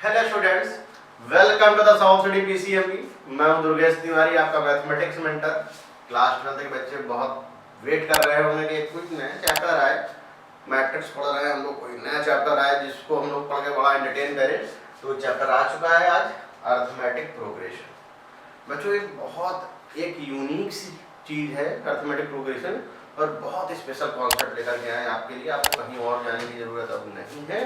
Hello students, welcome to the South City PCMB. मैं हूं दुर्गेश तिवारी, आपका मैथमेटिक्स मेंटर। क्लास 12 के बच्चे बहुत वेट कर रहे होंगे कि कुछ नया चैप्टर आए। मैट्रिक्स पढ़ रहे हैं हम लोग, कोई नया चैप्टर आए जिसको हम लोग पढ़ के बड़ा एंटरटेन करें। तो चैप्टर आ चुका है आज, अर्थमेटिक प्रोग्रेशन। बच्चों एक यूनिक सी चीज़ है अर्थमेटिक प्रोग्रेशन, और बहुत स्पेशल कॉन्सेप्ट लेकर के आए आपके लिए। आपको कहीं और जाने की जरूरत अब नहीं है।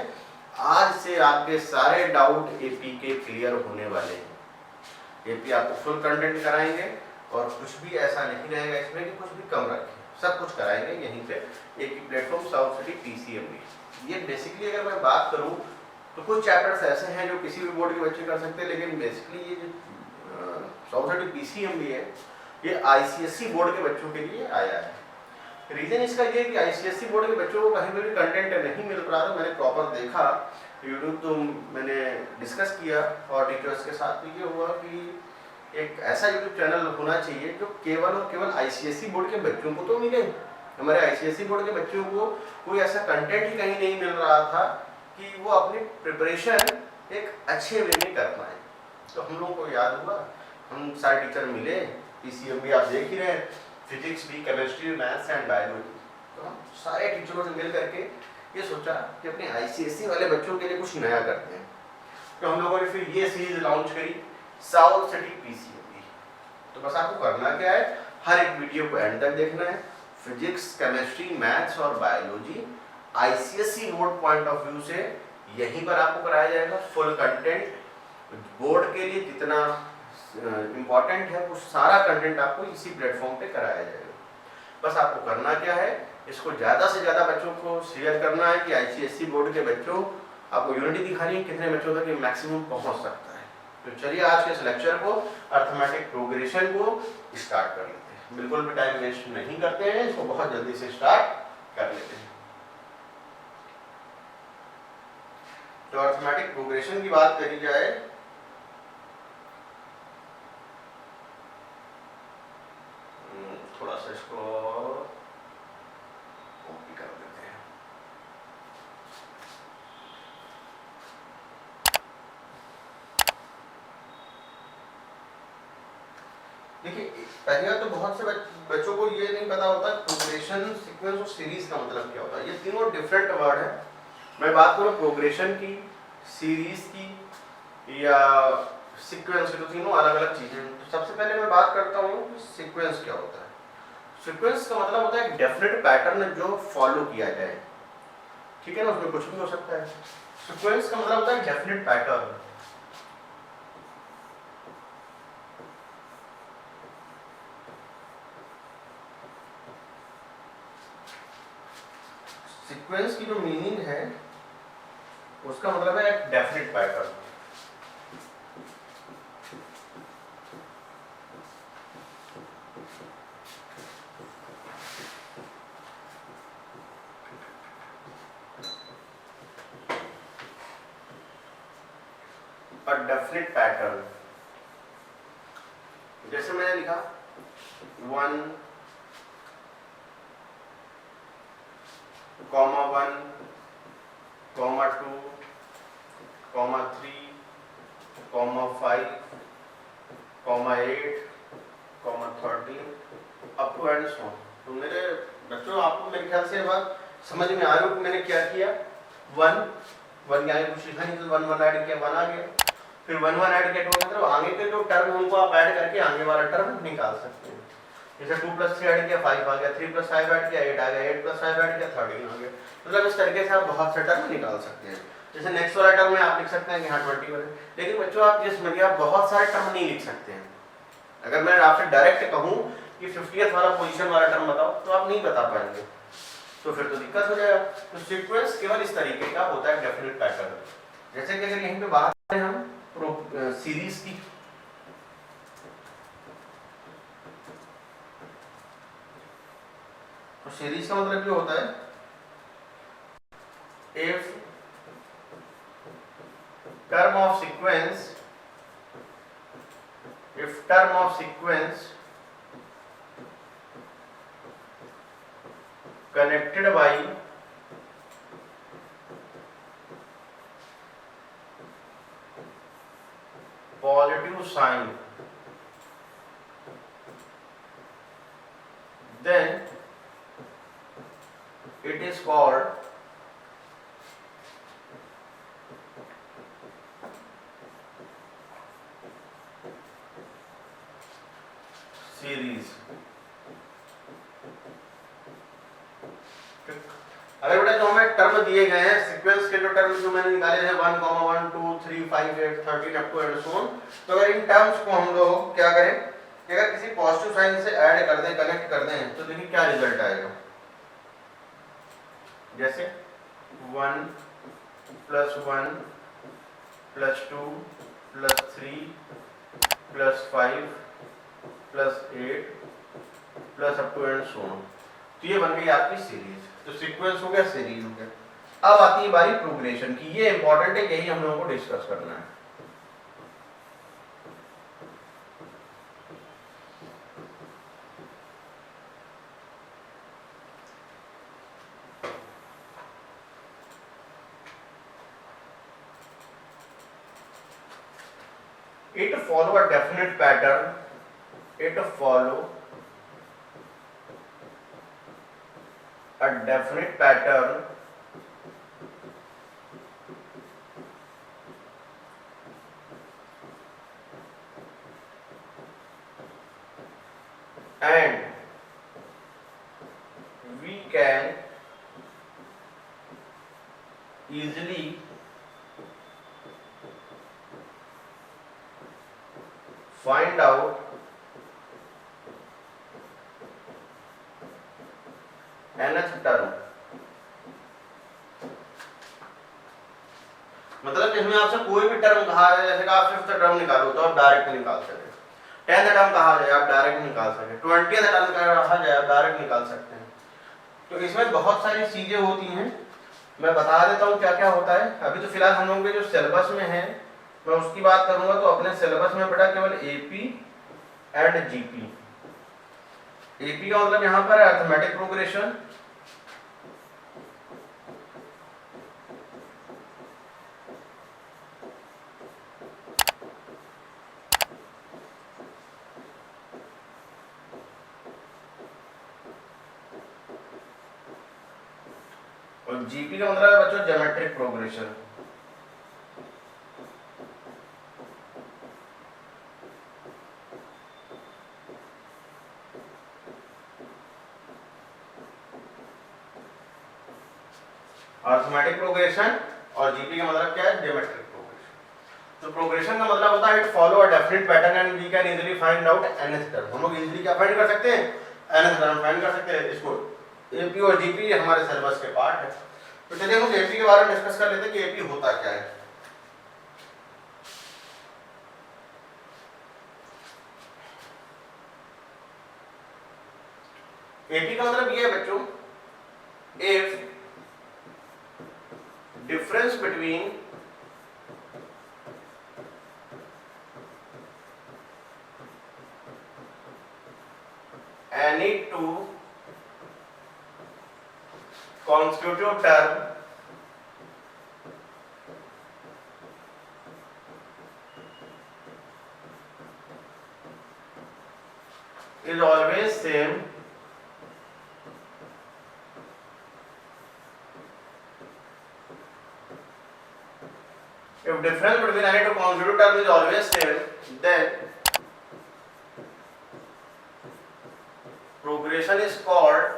आज से आपके सारे डाउट एपी के क्लियर होने वाले हैं। एपी आपको फुल कंटेंट कराएंगे और कुछ भी ऐसा नहीं रहेगा इसमें कि कुछ भी कम रखें, सब कुछ कराएंगे यहीं पे एक ही प्लेटफॉर्म साउथ सिटी पीसीएमबी। ये बेसिकली अगर मैं बात करूं तो कुछ चैप्टर्स ऐसे हैं जो किसी भी बोर्ड के बच्चे कर सकते हैं, लेकिन बेसिकली ये जो साउथ सिटी पीसीएमबी है ये आईसीएसई बोर्ड के बच्चों के लिए आया है। रीजन इसका ये कि आईसीएसई बोर्ड के बच्चों को कहीं पर भी कंटेंट नहीं मिल रहा था। मैंने प्रॉपर देखा यूट्यूब, तो मैंने डिस्कस किया और टीचर्स के साथ। तो ये हुआ कि एक ऐसा यूट्यूब चैनल होना चाहिए जो केवल और केवल आईसीएसई बोर्ड के बच्चों को तो मिले। हमारे आईसीएसई बोर्ड के बच्चों को कोई ऐसा कंटेंट ही कहीं नहीं मिल रहा था कि वो अपनी प्रिपरेशन एक अच्छे वे में कर पाए। तो हम लोगों को याद हुआ, हम सारे टीचर मिले, पीसीएमबी आप देख ही रहे हैं, फिजिक्स भी, केमिस्ट्री, मैथ्स एंड बायोलॉजी। तो हम सारे टीचरों ने मिल करके ये सोचा कि अपने आईसीएसई वाले बच्चों के लिए कुछ नया करते हैं। तो हम लोगों ने फिर ये सीरीज लॉन्च करी, साउथ सिटी पीसीएमबी। तो बस आपको करना क्या है, हर एक वीडियो को एंड तक देखना है। फिजिक्स, केमिस्ट्री, मैथ्स और biology ICSE board point of view से यहीं पर आपको कराया जाएगा। फुल कंटेंट बोर्ड के लिए जितना इम्पॉर्टेंट है वो सारा कंटेंट आपको इसी प्लेटफॉर्म पे कराया जाएगा। बस आपको करना क्या है, इसको ज़्यादा से ज़्यादा बच्चों को शेयर करना है कि आईसीएसई बोर्ड के बच्चों, आपको यूनिटी दिखानी है कितने बच्चों तक ये मैक्सिमम पहुंच सकता है। तो चलिए आज के इस लेक्चर को, अर्थमेटिक प्रोग्रेशन को स्टार्ट कर लेते हैं। बिल्कुल भी टाइम वेस्ट नहीं करते हैं, इसको बहुत जल्दी से स्टार्ट कर लेते हैं। तो अर्थमेटिक प्रोग्रेशन की बात करी जाए थोड़ा सा इसको कॉपी कर देते हैं। देखिए, पहले तो बहुत से बच्चों को ये नहीं पता होता प्रोग्रेशन, सीक्वेंस और सीरीज का मतलब क्या होता है। ये तीनों डिफरेंट वर्ड है। मैं बात करूं प्रोग्रेशन की, सीरीज की या सीक्वेंस की, तो तीनों अलग अलग चीजें। तो सबसे पहले मैं बात करता हूँ कि सीक्वेंस क्या होता है। सीक्वेंस का मतलब होता है एक डेफिनेट पैटर्न जो फॉलो किया जाए, ठीक है ना, उसमें कुछ भी हो सकता है। सीक्वेंस का मतलब होता है डेफिनेट पैटर्न। सीक्वेंस की जो मीनिंग है उसका मतलब है एक definite pattern. A definite pattern, जैसे मैंने लिखा 1, 1, 2, 3, 5, 8, 13 अप टू एंड सो। तो मेरे बच्चों, आपको मेरे ख्याल से बात समझ में आ रही हो कि मैंने क्या किया। 1 यानी कुछ लिखा नहीं, तो 1 ऐड किया, 1 आ गया। फिर 1 ऐड किया, 2 मतलब आगे के जो टर्म है उनको आप ऐड करके आगे वाला टर्म निकाल सकते हैं। जैसे 2 + 3 ऐड किया 5 आ गया, 3 + 5 ऐड किया 8 आ गया, 8 + 5 ऐड किया 13 आ गया। मतलब इस तरीके से आप बहुत से टर्म निकाल सकते हैं। जैसे नेक्स्ट वाला टर्म में आप लिख सकते हैं कि हाँ 21। लेकिन बच्चों, आप जिसमें आप बहुत सारे टर्म नहीं लिख सकते हैं। अगर मैं आपसे डायरेक्ट कहूँ कि 50th वाला पोजीशन वाला टर्म बताओ, तो आप नहीं बता पाएंगे, तो फिर तो दिक्कत हो जाएगा। तो सीक्वेंस केवल इस तरीके का होता है, डेफिनेट पैटर्न। जैसे कि अगर यहीं पे बात करें हम सीरीज की, तो सीरीज का मतलब क्या होता है, if term of sequence connected by positive sign, then it is called series. अगर बेटा जो हमें टर्म दिए गए हैं सीक्वेंस के जो टर्म जो मैंने निकाले हैं 1, 1, 2, 3, 5, 8, 13 up to and so on, तो अगर इन टर्म्स को हम लोग क्या करें कि अगर किसी पॉजिटिव साइन से ऐड कर दें, कनेक्ट कर दें, तो देखिए क्या रिजल्ट आएगा। जैसे 1 + 1 + 2 + 3 + 5 + 8 + up to and so on, तो ये बन गई आपकी सीरीज। तो सीक्वेंस हो गया, सीरीज हो गया। अब आती है बारी प्रोग्रेशन की, ये इंपॉर्टेंट है, यही हम लोगों को डिस्कस करना है। It follow a definite pattern. It follow a definite pattern and we can easily find out nth term। मतलब इसमें आपसे कोई भी टर्म कहा है, जैसे कि आप 5th टर्म निकालो तो आप डायरेक्ट निकाल सके, 10th टर्म कहा जाए आप डायरेक्ट निकाल सके, 20th टर्म कहा जाए आप डायरेक्ट निकाल सकते हैं। तो इसमें बहुत सारी चीजें होती हैं, मैं बता देता हूँ क्या क्या होता है। अभी तो फिलहाल हम लोगों के जो सिलेबस में है मैं उसकी बात करूंगा, तो अपने सिलेबस में बेटा केवल एपी एंड जीपी। एपी का मतलब यहाँ पर अरिथमेटिक प्रोग्रेशन, और जीपी का मतलब है बच्चों ज्योमेट्रिक प्रोग्रेशन। अरिथमेटिक प्रोग्रेशन और जीपी का मतलब क्या है, ज्योमेट्रिक प्रोग्रेशन। तो प्रोग्रेशन का मतलब होता है it follow a definite pattern and we can easily find out nth term. हम लोग इजीली क्या फाइंड कर सकते हैं, nth टर्म फाइंड कर सकते हैं। इसको एपी और जीपी हमारे सिलेबस के पार्ट है। तो चलिए हम एपी के बारे में डिस्कस कर लेते हैं कि एपी होता क्या है। एपी का मतलब ये है बच्चों, if difference between any two consecutive term is always same, if difference between any two consecutive term is always same, then progression is called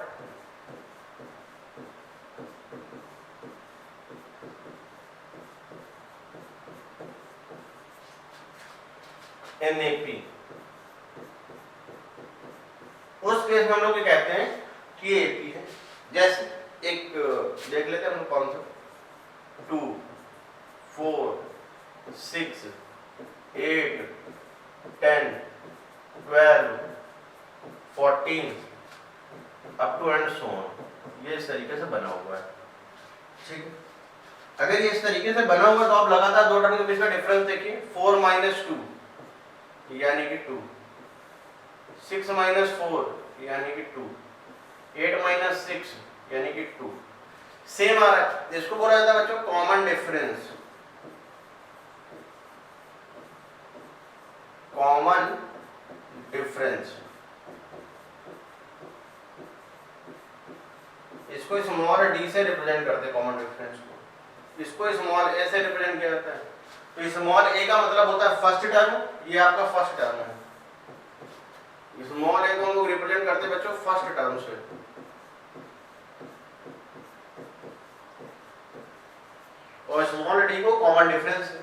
NAP। उस केस में हम लोग ये कहते हैं कि एपी है। जैसे एक देख लेते हैं हम लोग कौन सा, 2, 4, 6, 8, 10, 12, 14 up to and so on, ये इस तरीके से बना हुआ है। ठीक है, अगर ये इस तरीके से बना हुआ है तो आप लगातार दो टर्म के बीच का डिफरेंस देखिए, 4 - 2 यानी कि 2, 6 - 4 यानी कि 2, 8 - 6 यानी कि 2, सेम आ रहा है। इसको बोला जाता है बच्चों कॉमन डिफरेंस। कॉमन डिफरेंस, इसको स्मॉल डी से रिप्रेजेंट करते हैं कॉमन डिफरेंस को, इसको स्मॉल ए से रिप्रेजेंट किया जाता है। तो स्मॉल ए का मतलब होता है फर्स्ट टर्म, ये आपका फर्स्ट टर्म है। स्मॉल ए को हम लोग रिप्रेजेंट करते हैं बच्चों फर्स्ट टर्म से, और स्मॉल डी को कॉमन डिफरेंस।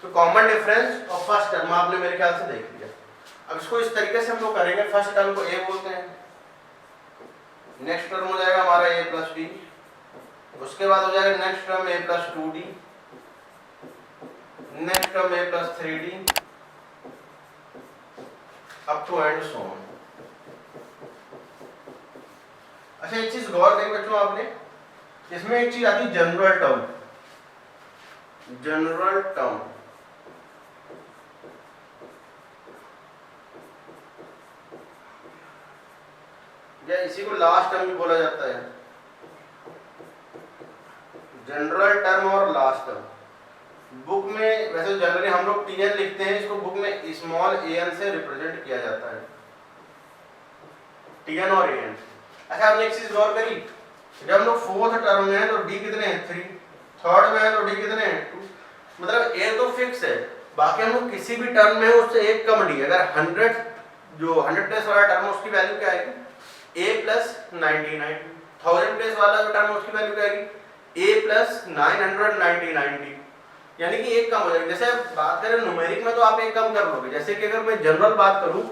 तो कॉमन डिफरेंस और फर्स्ट टर्म आपने मेरे ख्याल से देख लिया। अब इसको इस तरीके से हम लोग करेंगे, फर्स्ट टर्म को ए बोलते हैं, नेक्स्ट टर्म हो जाएगा हमारा ए प्लस डी, उसके बाद हो जाएगा next term a plus 2d, next term a plus 3d, up to and so on. अच्छा एक चीज गौर करें बच्चों आपने, इसमें एक चीज आती है जनरल टर्म, जनरल टर्म। या इसी को लास्ट टर्म भी बोला जाता है, जनरल टर्म और लास्ट टर्म। बुक में वैसे जनरली हम लोग टीएन लिखते हैं, इसको बुक में स्मॉल एन से रिप्रेजेंट किया जाता है, टीएन और एन। अच्छा आपने एक चीज गौर करी, जब हम लोग फोर्थ टर्म में है तो डी कितने हैं 3, थर्ड में है तो डी कितने हैं 2, मतलब ए तो फिक्स है, बाकी हम लोग किसी भी टर्म में उससे एक कम डी। अगर 100 जो 100 प्लेस वाला टर्म है उसकी वैल्यू क्या आएगी a प्लस 99, 1000 प्लेस वाला जो टर्म है उसकी वैल्यू क्या आएगी a प्लस 999, यानी कि एक कम हो जाएगी। जैसे बात करें न्यूमेरिक में तो आप एक कम कर लोगे, जैसे कि अगर मैं जनरल बात करूं,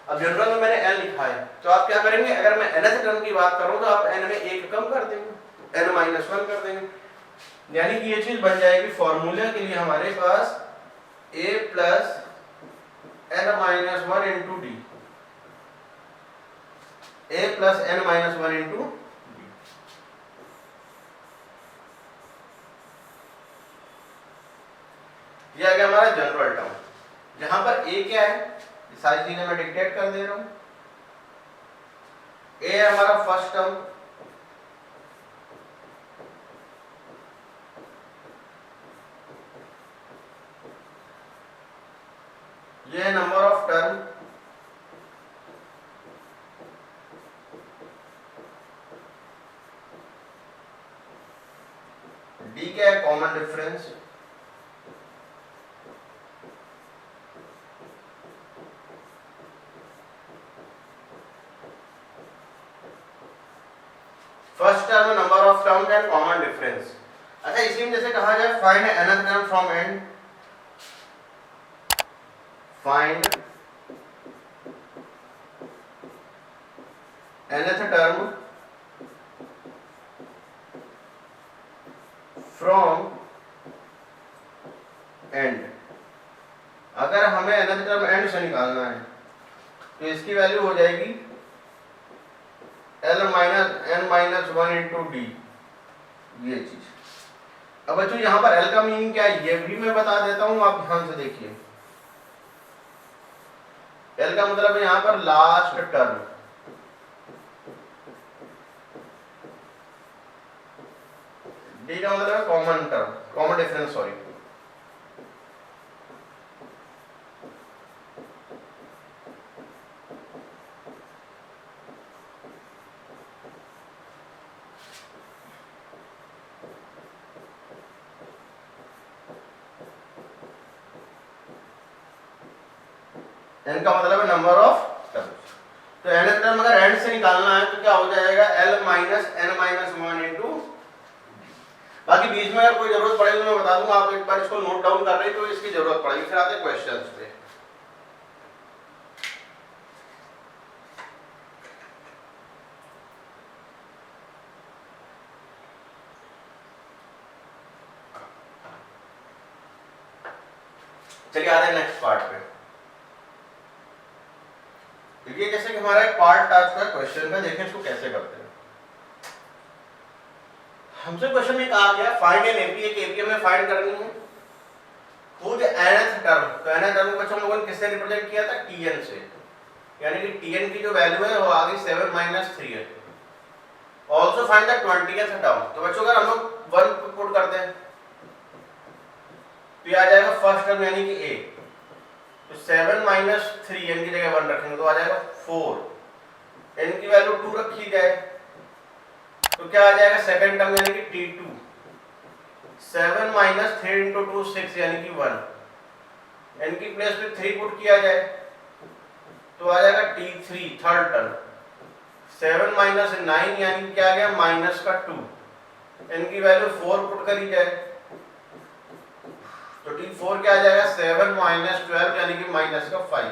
अब जनरल में मैंने n लिखा है तो आप क्या करेंगे, अगर मैं nth टर्म की बात करूं तो आप n में एक कम कर देंगे, n-1 कर देंगे, यानी कि ये चीज बन जाएगी फॉर्मूले के लिए हमारे पास a plus n-1 into D, a plus n-1 into D. ये आ गया हमारा जनरल टर्म, जहां पर a क्या है, ये सारी चीजें मैं डिक्टेट कर दे रहा हूं। a है हमारा फर्स्ट टर्म, ये है नंबर ऑफ टर्म, डी क्या है common difference, first term number of terms and common difference. अच्छा इसी में जैसे कहा जाए find nth term from and, find nth term from and. अगर हमें nth टर्म एंड से निकालना है तो इसकी वैल्यू हो जाएगी l-n-1 इंटू डी, ये चीज। अब बच्चों यहाँ पर l का मीनिंग क्या है ये भी मैं बता देता हूँ, आप ध्यान से देखिए। l का मतलब है यहाँ पर लास्ट टर्म, डी का मतलब है common term, common difference sorry. n का मतलब है नंबर ऑफ टर्म्स। तो n टर्म अगर एंड से निकालना है तो क्या हो जाएगा l-n-1 इंटू। बाकी बीच में अगर कोई जरूरत पड़े तो मैं बता दूंगा, आप एक बार इसको नोट डाउन कर रहे हैं तो इसकी जरूरत पड़ेगी। फिर आते हैं क्वेश्चंस पे। चलिए आ रहे हैं नेक्स्ट पार्ट पे। देखिए जैसे कि हमारा एक पार्ट आज का क्वेश्चन का, देखें इसको कैसे करते हैं। हमसे क्वेश्चन में कहा गया फाइंड एन एपी, एक एपी हमें फाइंड करनी है, खुद nth टर्म। तो nth टर्म को हम लोगों ने किससे रिप्रेजेंट किया था, tn से, यानी कि tn की जो वैल्यू है वो आ गई 7 - 3 है। Also find the 20th term. तो बच्चों अगर हम लोग 1 पुट करते हैं तो ये आ जाएगा फर्स्ट टर्म यानी कि a, तो 7 माइनस 3 n की जगह 1 रखेंगे तो आ जाएगा 4, n की वैल्यू 2 रखी जाए तो क्या आ जाएगा सेकंड टर्म यानी कि t2। 7 माइनस 3 इंटू 2 6 यानी कि 1, n की प्लेस पे 3 पुट किया जाए तो आ जाएगा t3 थर्ड टर्म। 7 माइनस 9 यानी कि क्या आ गया माइनस का 2, n की वैल्यू 4 पुट करी जाए तो t4 क्या आ जाएगा 7 माइनस 12 यानी कि माइनस का 5।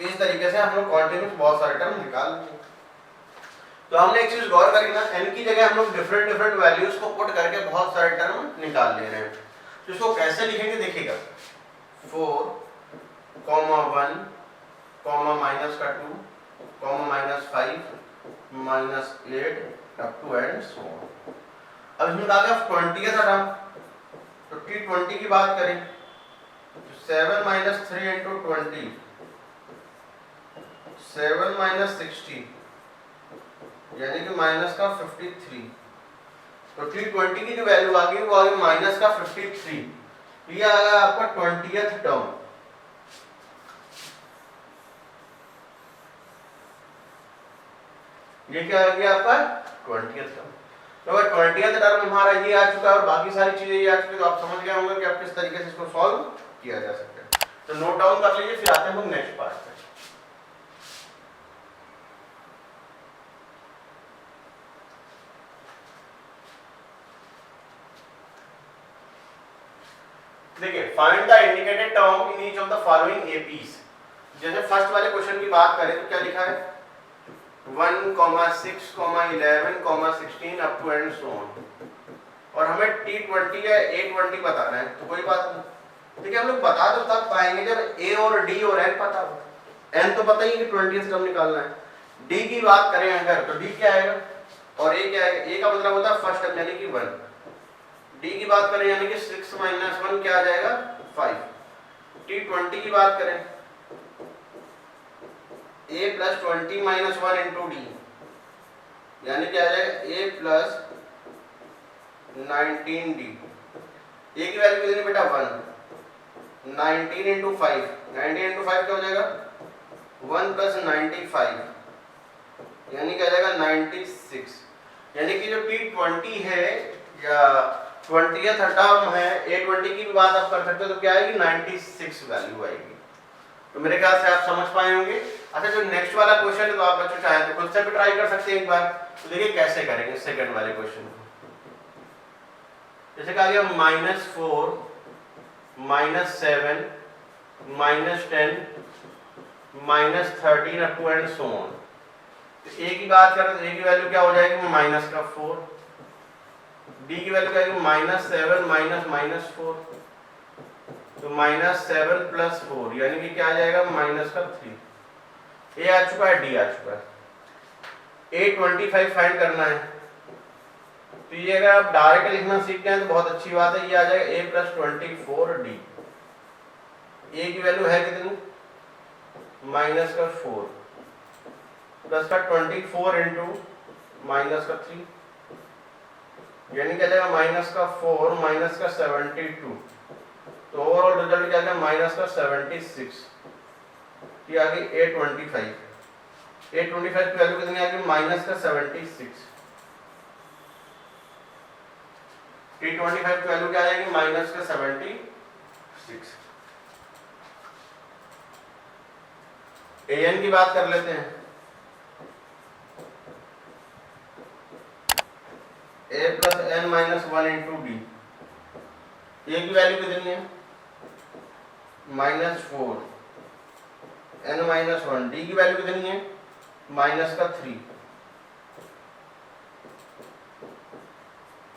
इस तरीके से हम लोग कॉन्टिन्यूस बहुत सारे टर्म निकाल लेंगे। तो हमने एक चीज गौर करी ना, n की जगह हम लोग डिफरेंट डिफरेंट वैल्यूज को पुट करके बहुत सारे टर्म निकाल ले रहे हैं। तो इसको कैसे लिखेंगे देखिएगा, 4, 1, माइनस का 2, minus 5, minus 8 up to and so on. अब इसमें आ गया 20th टर्म, तो t20 की बात करें तो 7 माइनस 3 इंटू 20, 7 माइनस 60 यानी कि माइनस का 53। तो t20 की जो वैल्यू आ गई वो आ गई माइनस का 53। ये आ गया आपका 20th टर्म। ये क्या आ गया आपका 20th टर्म। तो अगर 20th टर्म हमारा ये आ चुका है और बाकी सारी चीजें ये आ चुकी है तो आप समझ गए होंगे कि आप किस तरीके से इसको सॉल्व किया जा सकता है। तो नोट डाउन कर लीजिए, फिर आते हैं हम नेक्स्ट पार्ट पे। देखिए, find the indicated term in each of the following APs. जैसे फर्स्ट वाले क्वेश्चन की बात करें तो क्या लिखा है 1, 6, 11, 16 up to and so on, और हमें t20 या a20 बताना है। तो कोई बात नहीं, देखिए हम लोग बता तो तब पाएंगे जब a और d और n पता हो। n तो पता ही है कि 20th टर्म निकालना है। d की बात करें अगर तो d क्या आएगा और a क्या आएगा। a का मतलब होता है फर्स्ट टर्म यानी कि 1। d की बात करें यानी कि 6 माइनस 1 क्या आ जाएगा 5। t20 की बात करें a plus 20 minus 1 into D यानी क्या आ जाएगा a प्लस 19d। a की वैल्यू कितनी बेटा 1, 19 इंटू 5, 19 इंटू 5 क्या हो जाएगा 1 प्लस 95 यानी क्या आ जाएगा 96। यानी कि जो t20 है या 20th टर्म है a20 की भी बात आप कर सकते हो तो क्या आएगी 96 वैल्यू आएगी। तो मेरे ख्याल से आप समझ पाए होंगे। अच्छा, जो नेक्स्ट वाला क्वेश्चन है तो आप बच्चों चाहें तो खुद से भी ट्राई कर सकते हैं एक बार। तो देखिए कैसे करेंगे सेकंड वाले क्वेश्चन को। जैसे कहा गया -4, -7, -10, -13 up to and so on. तो a की बात करें तो a की वैल्यू क्या हो जाएगी माइनस का 4, d की वैल्यू क्या आएगी -7 माइनस 4, तो -7 प्लस 4 यानी कि क्या आ जाएगा माइनस का 3। a आ चुका है, d आ चुका है। a25 फाइंड करना है तो ये अगर आप डायरेक्ट लिखना सीख गए हैं तो बहुत अच्छी बात है। ये आ जाएगा a प्लस 24d। a की वैल्यू है कितनी माइनस का 4 प्लस का 24 इंटू माइनस का 3 यानी क्या जाएगा माइनस का 4 माइनस का 72। तो ओवरऑल रिजल्ट क्या आ गया माइनस का 76। ये आ गई a25। a25 की वैल्यू कितनी आ गई माइनस का 76। t25 की वैल्यू क्या आ जाएगी माइनस का 76। an की बात कर लेते हैं। a plus n minus 1 into D. a की वैल्यू कितनी है -4, n माइनस 1। d की वैल्यू कितनी है माइनस का 3,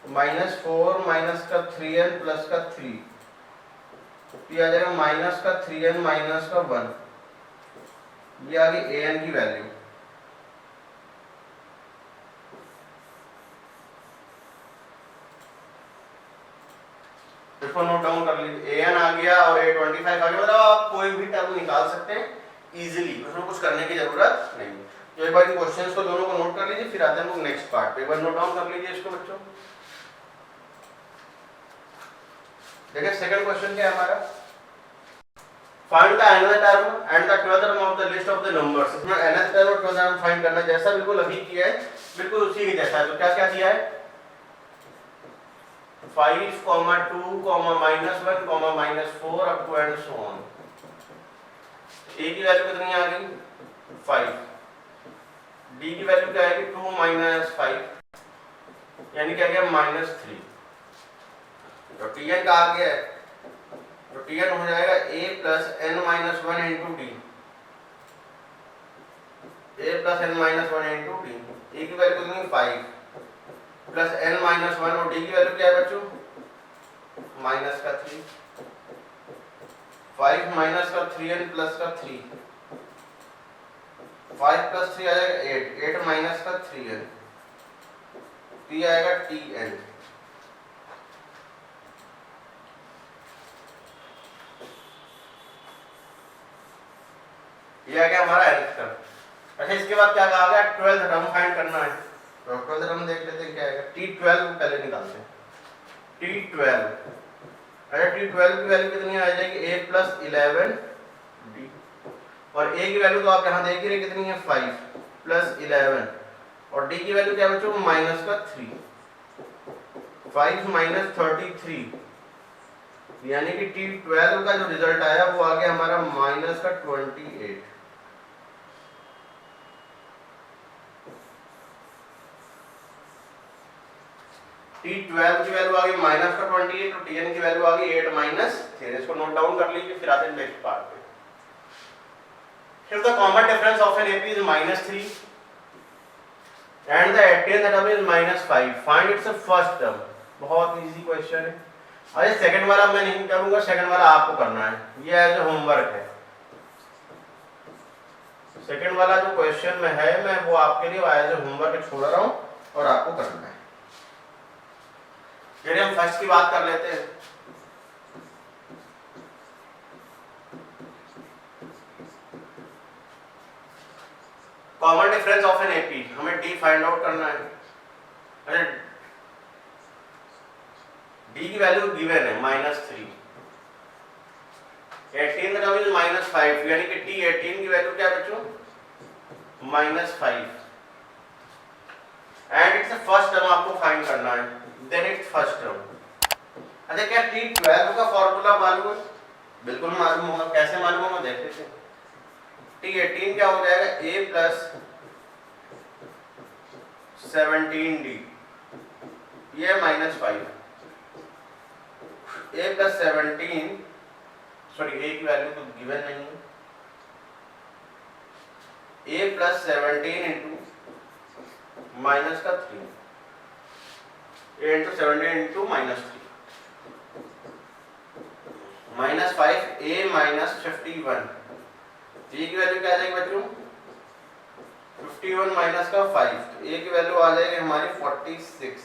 -4 माइनस का 3n प्लस का 3। ये आ जाएगा माइनस का 3n माइनस का 1। ये आ गई an की वैल्यू। इसको नोट डाउन कर लीजिए। an आ गया और a25 आ गया, मतलब आप कोई भी टर्म निकाल सकते हैं इजीली, उसमें कुछ करने की जरूरत नहीं। तो एक बार इन क्वेश्चंस को दोनों को नोट कर लीजिए, फिर आते हैं हम लोग नेक्स्ट पार्ट पे। एक बार नोट डाउन कर लीजिए इसको बच्चों। देखिए सेकंड क्वेश्चन क्या है हमारा, find the nth term and the 12th term of the list of the numbers. इसमें nth टर्म और 12th टर्म फाइंड करना, जैसा बिल्कुल अभी किया है बिल्कुल उसी के जैसा है। तो क्या क्या दिया है 5, 2, -1, -4 up to and so on. a की वैल्यू कितनी आ गई 5, d की वैल्यू क्या आएगी 2 - 5 यानी क्या गया -3। तो tn का आ गया है, तो tn हो जाएगा a + n - 1 * d, a + n - 1 * d। a की वैल्यू कितनी 5 + n - 1 और d की वैल्यू क्या है बच्चों -3। 5 - 3n + 3, 5 + 3 आ जाएगा 8, 8 - 3n, t आएगा tn। ये आ गया हमारा nth टर्म। अच्छा इसके बाद क्या कहा गया 12th टर्म फाइंड करना है। तो 12th टर्म देख लेते हैं क्या आएगा t12 को पहले निकालते हैं। t12 अच्छा t12 की वैल्यू कितनी आ जाएगी a + 11 d और a की वैल्यू तो आप यहां देख ही रहे कितनी है 5 + 11 और d की वैल्यू क्या है बच्चों -3, 5 - 33 यानी कि t12 का जो रिजल्ट आया वो आ गया हमारा -28। t12 की वैल्यू आ गई -28 और tn की वैल्यू आ गई 8 - 3। इसको नोट डाउन कर लीजिए, फिर आते हैं नेक्स्ट पार्ट पे। If the common difference of an AP is -3 and the 18th term is -5, find its first term। बहुत इजी क्वेश्चन है। अरे सेकंड वाला मैं नहीं करूंगा, सेकंड वाला आपको करना है, ये एज ए होमवर्क है। सेकंड वाला जो क्वेश्चन में है मैं वो आपके लिए एज ए होमवर्क छोड़ रहा हूं और आपको करना है। चलिए हम फर्स्ट की बात कर लेते हैं। Common difference of an AP, हमें डी फाइंड आउट करना है। अरे डी की वैल्यू गिवन है -3, 18 का वैल्यू -5 यानी कि टी 18 की वैल्यू क्या बच्चों -5 एंड इट्स फर्स्ट टर्म आपको फाइंड करना है, देन इट्स फर्स्ट टर्म। अच्छा क्या t12 का फार्मूला मालूम है? बिल्कुल मालूम होगा, कैसे मालूम होगा देख लेते हैं। t18 क्या हो जाएगा a + 17d, ये -5, a + 17 सॉरी a की वैल्यू तो गिवन नहीं है, a + 17 * -3, a × 17 * -3 -5 a - 51, a की वैल्यू क्या आ जाएगी बच्चों 51 - 5, तो a की वैल्यू आ जाएगी हमारी 46।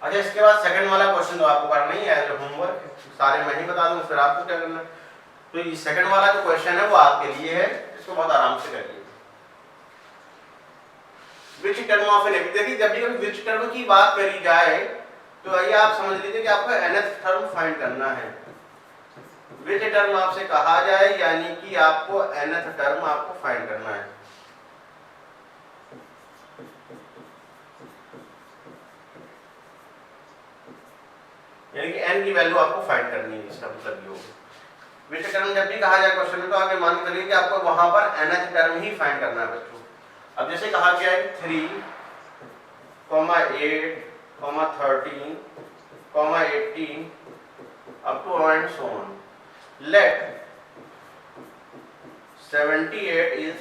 अच्छा इसके बाद सेकंड वाला क्वेश्चन तो आपको करना ही है एज होमवर्क, सारे मैं ही बता दूं फिर आपको क्या करना है। तो ये सेकंड वाला जो क्वेश्चन है वो आपके लिए है, इसको बहुत आराम से करिए। Which term of an AP, देखिए जब भी कभी विच टर्म की बात करी जाए तो आइए आप समझ लीजिए कि आपको nth टर्म फाइंड करना है। विच टर्म आपसे कहा जाए यानी कि आपको nth टर्म आपको फाइंड करना है। यानी कि n की वैल्यू आपको फाइंड करनी है, इसका मतलब ये होगा। विच टर्म जब भी कहा जाए क्वेश्चन में तो आगे मान के चलिए कि आपको वहां पर nth टर्म ही फाइंड करना है बच्चों। अब जैसे कहा गया है 3, 8, 13, 18 up to and so on. Let 78 is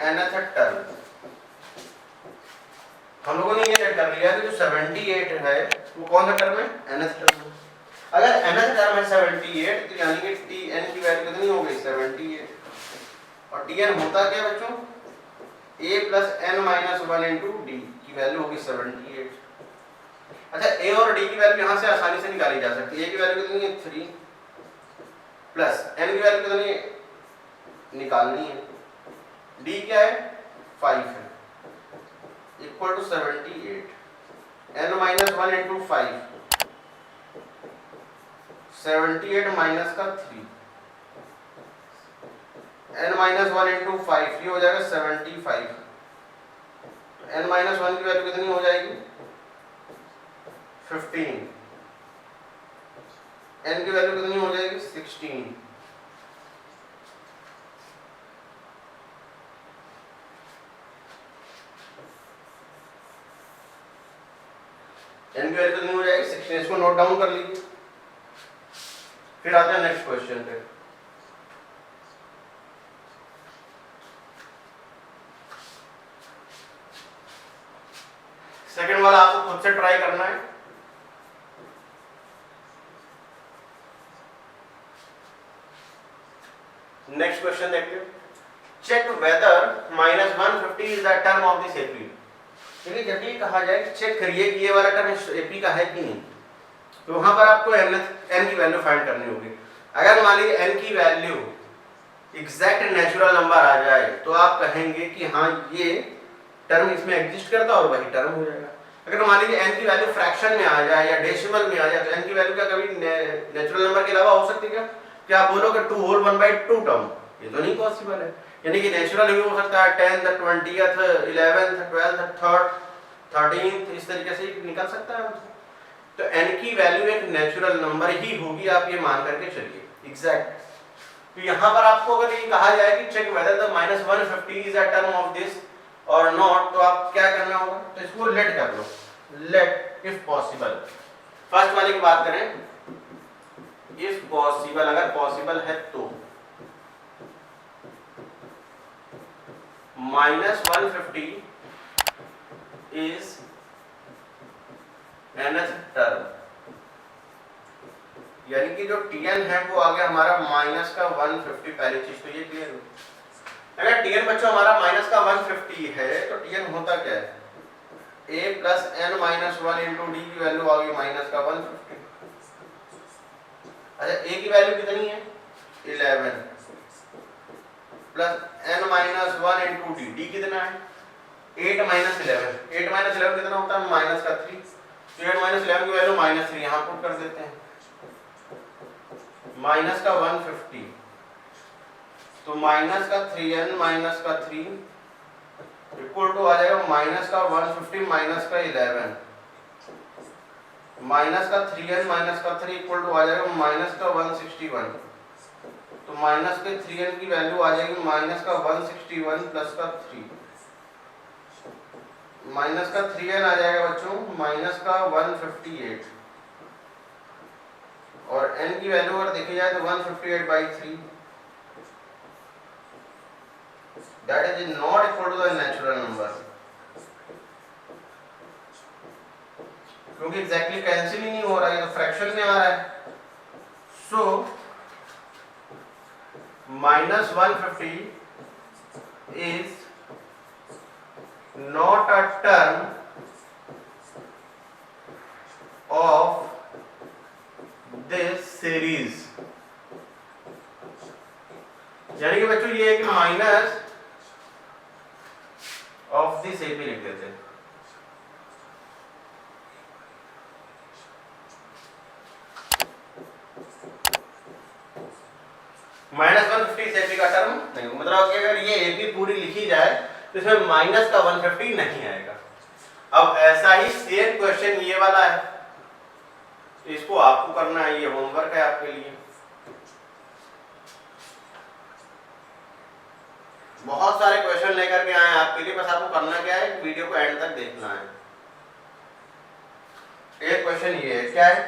nth term। हम लोगों ने ये सेट कर लिया कि जो 78 है वो कौन सा टर्म है nth टर्म है। अगर nth टर्म है 78 तो यानी कि tn की वैल्यू कितनी हो गई 78 और tn होता क्या बच्चों a + n - 1 * d की वैल्यू होगी 78। अच्छा a और d की वैल्यू यहां से आसानी से निकाली जा सकती है। a की वैल्यू कितनी है 3 प्लस n की वैल्यू कितनी निकालनी है, d क्या है 5 है equal to 78, n minus 1 into 5, 78 minus का 3, n माइनस 1 इंटू 5, ये हो जाएगा 75, n माइनस 1 की वैल्यू कितनी हो जाएगी 15, n की वैल्यू कितनी हो जाएगी 16, n की वैल्यू कितनी हो जाएगी 16, इसको नोट डाउन कर लीजिए। फिर आते हैं नेक्स्ट क्वेश्चन पे। सेकंड वाला आपको खुद से ट्राई करना है। नेक्स्ट क्वेश्चन देखते हैं। Check whether minus 150 is the term of this AP. देखिए जब ये कहा जाए कि चेक करिए कि ये वाला टर्म एपी का है कि नहीं, तो वहां पर आपको n की वैल्यू फाइंड करनी होगी। अगर मान लीजिए n की वैल्यू एग्जैक्ट नेचुरल नंबर आ जाए तो आप कहेंगे कि हाँ ये टर्म इसमें एग्जिस्ट करता और वही टर्म हो जाएगा। अगर मान लीजिए n की वैल्यू फ्रैक्शन में आ जाए या डेसिमल में आ जाए तो n की वैल्यू क्या कभी नेचुरल नंबर के अलावा हो सकती है क्या? क्या आप बोलोगे 2 होल 1/2 टर्म? ये तो नहीं पॉसिबल है। यानी कि नेचुरल भी हो सकता है 10th 20th 11th 12th 3rd 13th, इस तरीके से निकल सकता है। तो n की वैल्यू एक नेचुरल नंबर ही होगी, आप ये मान करके चलिए एग्जैक्ट। तो यहाँ पर आपको अगर ये कहा जाए कि check whether the minus 150 is a term of this और नॉट, तो आप क्या करना होगा? तो इसको लेट कर लो, लेट इफ पॉसिबल। फर्स्ट वाले की बात करें, इफ पॉसिबल, अगर पॉसिबल है तो माइनस 150 इज nth टर्म, यानी कि जो tn है वो आ गया हमारा माइनस का 150। पहली चीज तो ये क्लियर हो। अगर tn बच्चों हमारा माइनस का 150 है तो tn होता क्या है? a plus n minus 1 into D की वैल्यू आ गई माइनस का 150। अच्छा a की वैल्यू कितनी है 11 plus n minus 1 into D, D कितना है 8 माइनस 11, 8 माइनस 11 कितना होता है माइनस का 3, 8 माइनस 11 की वैल्यू माइनस 3 यहाँ पुट कर देते हैं, माइनस का 150, तो माइनस का 3n माइनस का 3 इक्वल टू आ जाएगा माइनस का 150 माइनस का 11, माइनस का 3n माइनस का 3 इक्वल टू आ जाएगा माइनस का 161, तो माइनस के 3n की वैल्यू आ जाएगी माइनस का 161 प्लस का 3, माइनस का 3n आ जाएगा बच्चों माइनस का 158, और n की वैल्यू अगर देखी जाए तो 158/3, that is not equal to the natural number, क्योंकि एग्जैक्टली कैंसिल ही नहीं हो रहा है, तो फ्रैक्शन में आ रहा है। So minus 150 is not a term of this series, यानी कि बच्चों ये एक माइनस ऑफ दिस एपी लिख देते हैं। माइनस 150 एपी का टर्म नहीं, मतलब कि अगर ये एपी पूरी लिखी जाए तो इसमें माइनस का 150 नहीं आएगा। अब ऐसा ही सेम क्वेश्चन ये वाला है, इसको आपको करना है, ये होमवर्क है आपके लिए। बहुत सारे क्वेश्चन लेकर के आए आपके लिए, बस आपको करना क्या है, वीडियो को एंड तक देखना है। एक क्वेश्चन ये है, क्या है?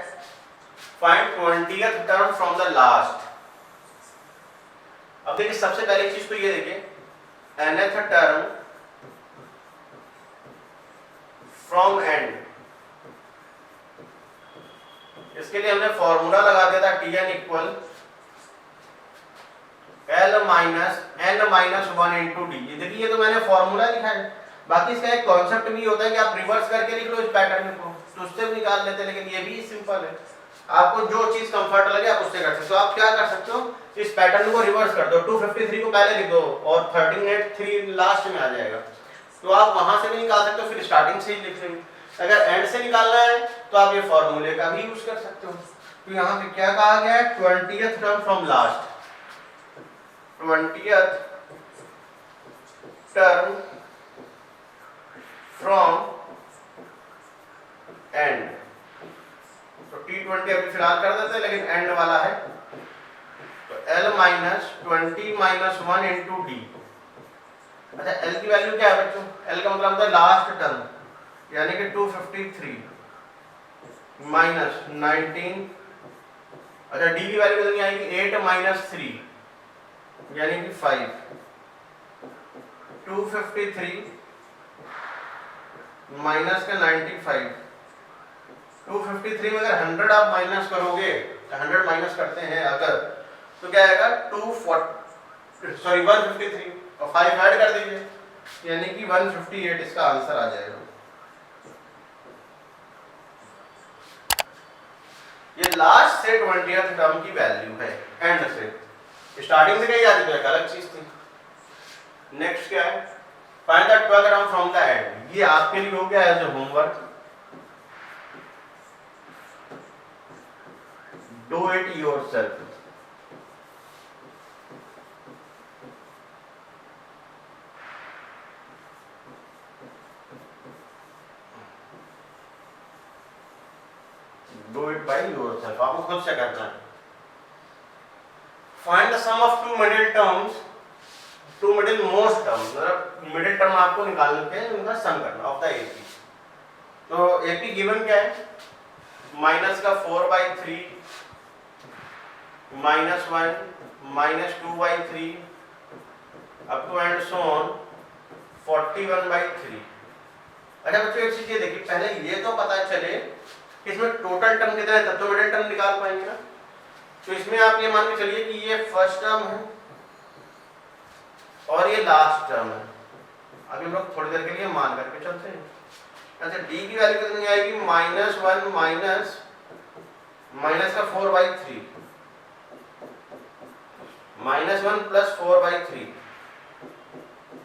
Find 20th term from the last. अब देखिए सबसे पहली चीज तो ये देखिए nth टर्म फ्रॉम एंड, इसके लिए हमने फॉर्मूला लगा दिया था tn equal l minus n minus 1 into D. ये देखिए ये तो मैंने फॉर्मूला लिखा है, बाकी इसका एक कॉन्सेप्ट भी होता है कि आप रिवर्स करके लिख लो इस पैटर्न को, तो उससे भी निकाल लेते हैं, लेकिन ये भी सिंपल है। आपको जो चीज कंफर्ट लगे आप उससे कर सकते हो। आप क्या कर सकते हो, इस पैटर्न को रिवर्स कर दो, 253 को पहले लिख दो और 1383 लास्ट में आ जाएगा। तो आप वहां से भी निकाल सकते हो, फिर स्टार्टिंग से ही लिख लेंगे। अगर एंड से निकालना है तो आप ये फॉर्मूले का भी यूज कर सकते हो। तो यहाँ पे क्या कहा गया है, 20th term from last, 20th term from and. तो T20 अभी फिलहाल कर देते हैं, लेकिन एंड वाला है, तो L minus 20 minus 1 into D. अच्छा L की वैल्यू क्या है बच्चों, L का मतलब होता है लास्ट टर्म, यानी कि 253 माइनस 19। अच्छा डी की वैल्यू कितनी आएगी, 8 माइनस 3 यानी कि 5। 253 माइनस का 95। 253 में अगर 100 आप माइनस करोगे, 100 माइनस करते हैं अगर, तो क्या आएगा 153 और 5 ऐड कर दीजिए, यानी कि 158 इसका आंसर आ जाएगा। ये लास्ट से 20th टर्म की वैल्यू है, एंड से। स्टार्टिंग से कही जाती तो एक अलग चीज थी। नेक्स्ट क्या है, find the 12th term from the end. ये आपके लिए हो गया as a homework, do it yourself. Do it by yourself, आपको खुद से करना है। Find the sum of two middle terms, two middle most terms, मतलब मिडिल टर्म आपको निकाल के उनका सम करना ऑफ द एपी। तो एपी गिवन क्या है, माइनस का 4/3 minus 1 minus 2/3 up to and so on 41/3। अच्छा बच्चों एक चीज ये देखिए, पहले ये तो पता चले कि इसमें टोटल टर्म कितने हैं, तब तो मिडिल टर्म निकाल पाएंगे ना। तो इसमें आप ये मान के चलिए कि ये फर्स्ट टर्म है और ये लास्ट टर्म है। अभी हम लोग थोड़ी देर के लिए मान करके चलते हैं। अच्छा डी की वैल्यू कितनी आएगी, -1 माइनस का 4/3 -1 प्लस 4/3,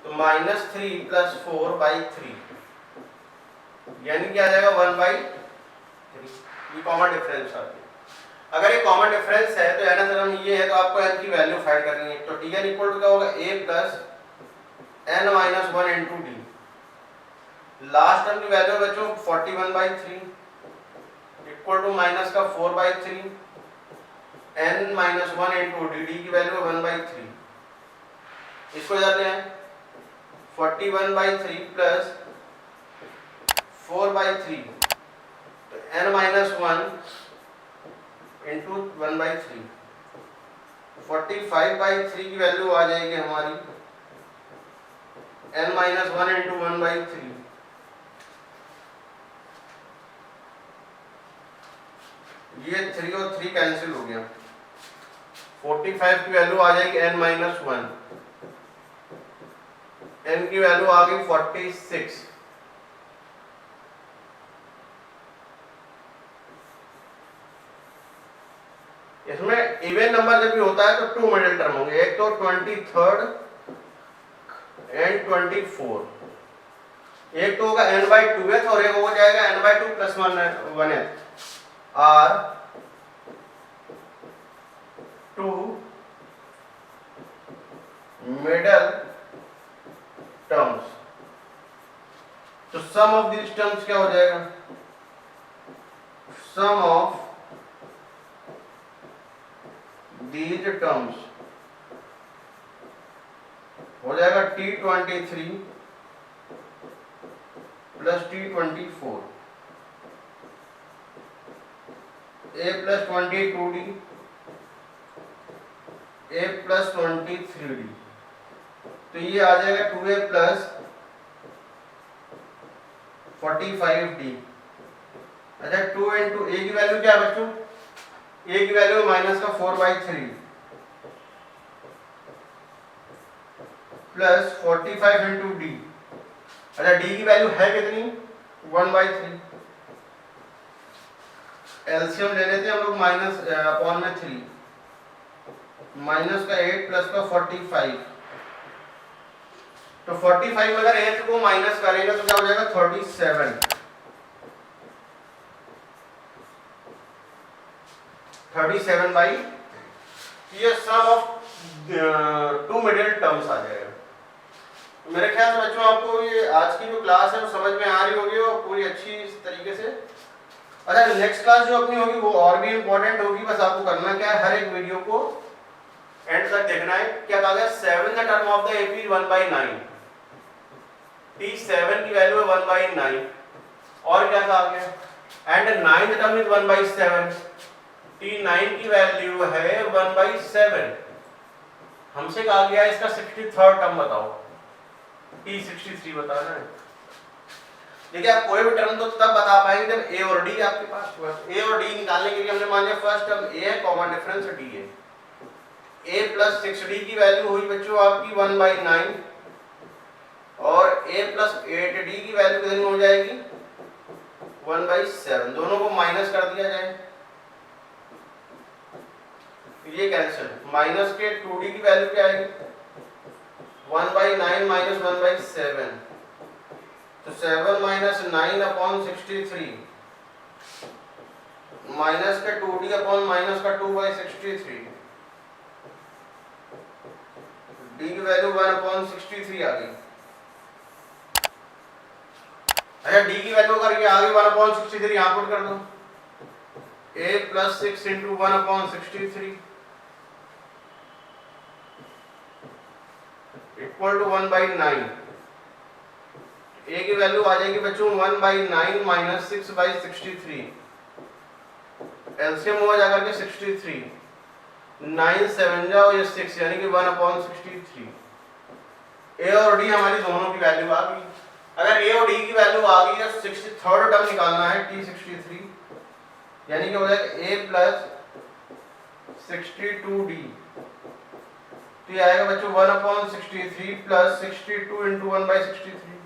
तो -3 प्लस 4/3 यानी क्या आ जाएगा 1/3। ये कॉमन डिफरेंस है। अगर ये कॉमन डिफरेंस है तो n टर्म ये है, तो आपको n की वैल्यू फाइंड करनी है। तो tn इक्वल टू क्या होगा, a plus n minus 1 into D. Last term की वैल्यू बच्चों 41/3 इक्वल टू माइनस का 4/3 n minus 1 into D, D की वैल्यू 1/3। इसको जाते हैं 41/3 प्लस 4/3, तो n माइनस 1 इंटू 1/3, 45/3 की वैल्यू आ जाएगी हमारी n माइनस 1 इंटू 1/3। ये 3 और 3 कैंसिल हो गया, 45 की वैल्यू आ जाएगी n माइनस 1, n की वैल्यू आ गई 46। इसमें इवन नंबर जब भी होता है तो टू मिडिल टर्म होंगे, एक तो 23rd एंड 24, एक तो होगा n/2th और एक हो जाएगा n/2 plus 1th। Are two middle terms, तो सम ऑफ दीज टर्म्स क्या हो जाएगा, सम ऑफ दीज टर्म्स हो जाएगा T23 plus T24 a plus 22d a plus 23d, तो ये आ जाएगा 2a प्लस 45d। अच्छा 2 इंटू a की वैल्यू क्या है बच्चों, a की वैल्यू माइनस का 4/3 प्लस 45 इंटू डी। अच्छा डी की वैल्यू है कितनी, 1/3। एलसीएम ले लेते हैं हम लोग, माइनस अपॉन में 3, माइनस का 8 प्लस का 45 तो 45 अगर 8 को माइनस करेंगे तो क्या हो जाएगा 37 बाई, ये सम ऑफ टू मिडिल टर्म्स आ जाएगा। मेरे ख्याल से बच्चों आपको ये आज की जो क्लास है वो समझ में आ रही होगी और पूरी अच्छी तरीके से। अच्छा, नेक्स्ट क्लास जो अपनी होगी वो और भी इंपॉर्टेंट होगी। बस आपको करना क्या है, हर एक वीडियो को एंड तक देखना है। क्या कहा गया, 7 the term of the AP 1/9, T7 की वैल्यू है 1/9, और क्या कहा गया, and 9th term is 1/7, T9 की वैल्यू है 1/7। हमसे कहा गया इसका 63rd टर्म बताओ, T63 बताना है। देखिए आप कोई भी टर्म तो तब बता पाएंगे जब ए और डी आपके पास हुआ। ए और डी निकालने के लिए हमने मान लिया फर्स्ट टर्म ए है, कॉमन डिफरेंस डी है। a प्लस 6d की वैल्यू हुई बच्चों आपकी 1/9, और a प्लस 8d की वैल्यू कितनी हो जाएगी 1/7। दोनों को माइनस कर दिया जाए, ये कैंसिल, माइनस के 2d की वैल्यू क्या आएगी 1/9 माइनस 1/7, तो 7 माइनस 9 अपॉन 63, माइनस का 2d अपॉन माइनस का 2/63, d की वैल्यू 1/63 आ गई। अच्छा, d की वैल्यू अगर ये आ गई 1/63, यहाँ पुट कर दो, a plus 6 into 1/63 equal to 1/9। a की वैल्यू आ जाएगी बच्चों 1/9 माइनस 6/63, एलसीएम हुआ जाकर के 63, 9 7 जाओ ये 6 यानी कि 1/63। a और d हमारी दोनों की वैल्यू आ गई। अगर a और d की वैल्यू आ गई है 63rd टर्म निकालना है T63, यानी कि हो जाएगा a प्लस 62d, तो ये आएगा बच्चों 1/63 प्लस 62 इंटू 1/63,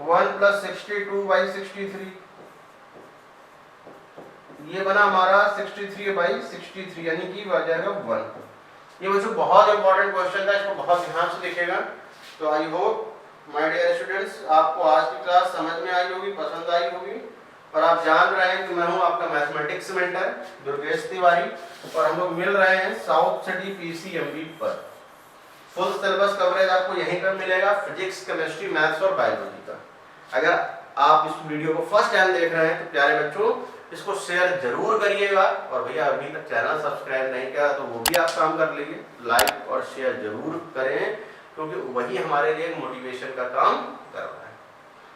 1 प्लस 62/63, ये बना हमारा 63/63 यानी कि आ जाएगा 1। ये बच्चों बहुत इंपॉर्टेंट क्वेश्चन था, इसको बहुत ध्यान से देखेगा। तो I hope my dear students आपको आज की क्लास समझ में आई होगी, पसंद आई होगी, और आप जान रहे हैं कि मैं हूं आपका मैथमेटिक्स मेंटर दुर्गेश तिवारी, और हम लोग मिल रहे हैं साउथ सिटी पीसीएमबी पर। फुल सिलेबस कवरेज आपको यहीं पर मिलेगा, फिजिक्स, केमिस्ट्री, मैथ्स और बायोलॉजी का। अगर आप इस वीडियो को फर्स्ट टाइम देख रहे हैं तो प्यारे बच्चों इसको शेयर जरूर करिएगा, और भैया अभी तक चैनल सब्सक्राइब नहीं किया तो वो भी आप काम कर लीजिए, लाइक और शेयर जरूर करें, क्योंकि वही हमारे लिए मोटिवेशन का काम कर रहा है।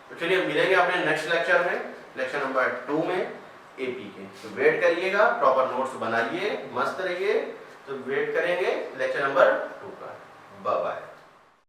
तो चलिए मिलेंगे अपने नेक्स्ट लेक्चर में, लेक्चर नंबर 2 में एपी के। तो वेट करिएगा, प्रॉपर नोट्स बनाइए, मस्त रहिए। तो वेट करेंगे लेक्चर नंबर 2 का। Bye bye.